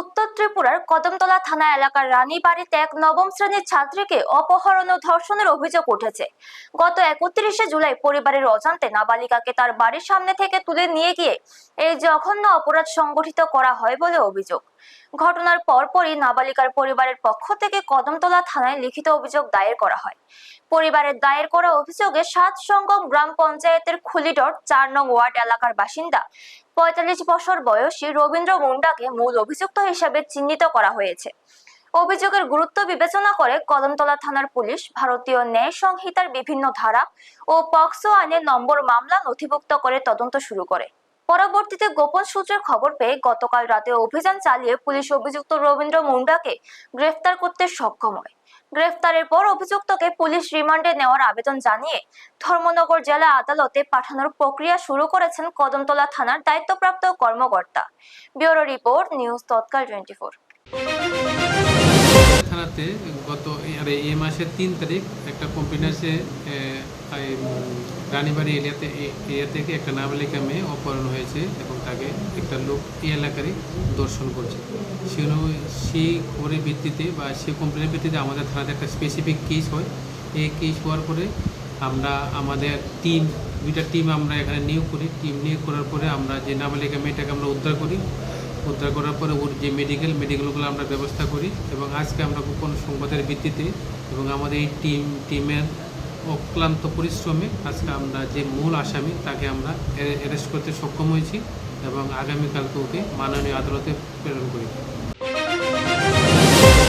উত্তর ত্রিপুরার কদমতলা থানা এলাকার রানীবাড়িতে এক নবম শ্রেণীর ছাত্রীকে অপহরণ ও ধর্ষণের অভিযোগ উঠেছে। গত 31শে জুলাই পরিবারের অজান্তে নাবালিকাকে তার বাড়ির সামনে থেকে তুলে নিয়ে গিয়ে এই জঘন্য অপরাধ সংগঠিত করা হয় বলে অভিযোগ। ঘটনার পরপরই নাবালিকার পরিবারের পক্ষ থেকে কদমতলা থানায় লিখিত অভিযোগ দায়ের করা হয়। পরিবারের দায়ের করা অভিযোগে 7 সংখ্যক গ্রাম পঞ্চায়েতের খুলিডট 4 নং ওয়ার্ড এলাকার বাসিন্দা 45 বছর বয়সী রবীন্দ্র মুন্ডাকে মূল অভিযুক্ত হিসেবে চিহ্নিত করা হয়েছে। অভিযোগের গুরুত্ব বিবেচনা করে কদমতলা থানার পুলিশ ভারতীয় ন্যায় সংহিতার বিভিন্ন ধারা ও পক্সো আইনের নম্বর মামলা নথিভুক্ত করে তদন্ত শুরু করে। পরবর্তীতে গোপন সূত্রের খবর পেয়ে গতকাল রাতে অভিযান চালিয়ে পুলিশ অভিযুক্ত রবীন্দ্র মুন্ডাকে গ্রেফতার করতে সক্ষম হয়। গ্রেফতারের পর অভিযুক্তকে পুলিশ রিমান্ডে নেওয়ার আবেদন জানিয়ে ধর্মনগর জেলা আদালতে পাঠানোর প্রক্রিয়া শুরু করেছেন কদমতলা থানার দায়িত্বপ্রাপ্ত কর্মকর্তা। ব্যুরো রিপোর্ট, নিউজ তৎকাল 24। থানাতে গত এই মাসের 3 তারিখ একটা কমপ্লেন আছে রানীবাড়ি এরিয়া থেকে একটা নাবালিকা মেয়ে অপহরণ হয়েছে এবং তাকে একটা লোক এই এলাকারই দর্শন করছে। সেই খবরের ভিত্তিতে বা সেই কমপ্লেনের ভিত্তিতে আমাদের থানাতে একটা স্পেসিফিক কেস হয়। এই কেস হওয়ার পরে আমরা আমাদের দুইটা টিম আমরা এখানে নিয়োগ করি। টিম নিয়োগ করার পরে আমরা যে নাবালিকা মেয়েটাকে আমরা উদ্ধার করার পরে ওর যে মেডিকেলগুলো আমরা ব্যবস্থা করি এবং আজকে আমরা গোপন সংবাদের ভিত্তিতে এবং আমাদের এই টিমের অক্লান্ত পরিশ্রমে আজকে আমরা যে মূল আসামি তাকে আমরা অ্যারেস্ট করতে সক্ষম হয়েছি এবং আগামীকালকে ওকে মাননীয় আদালতে প্রেরণ করি।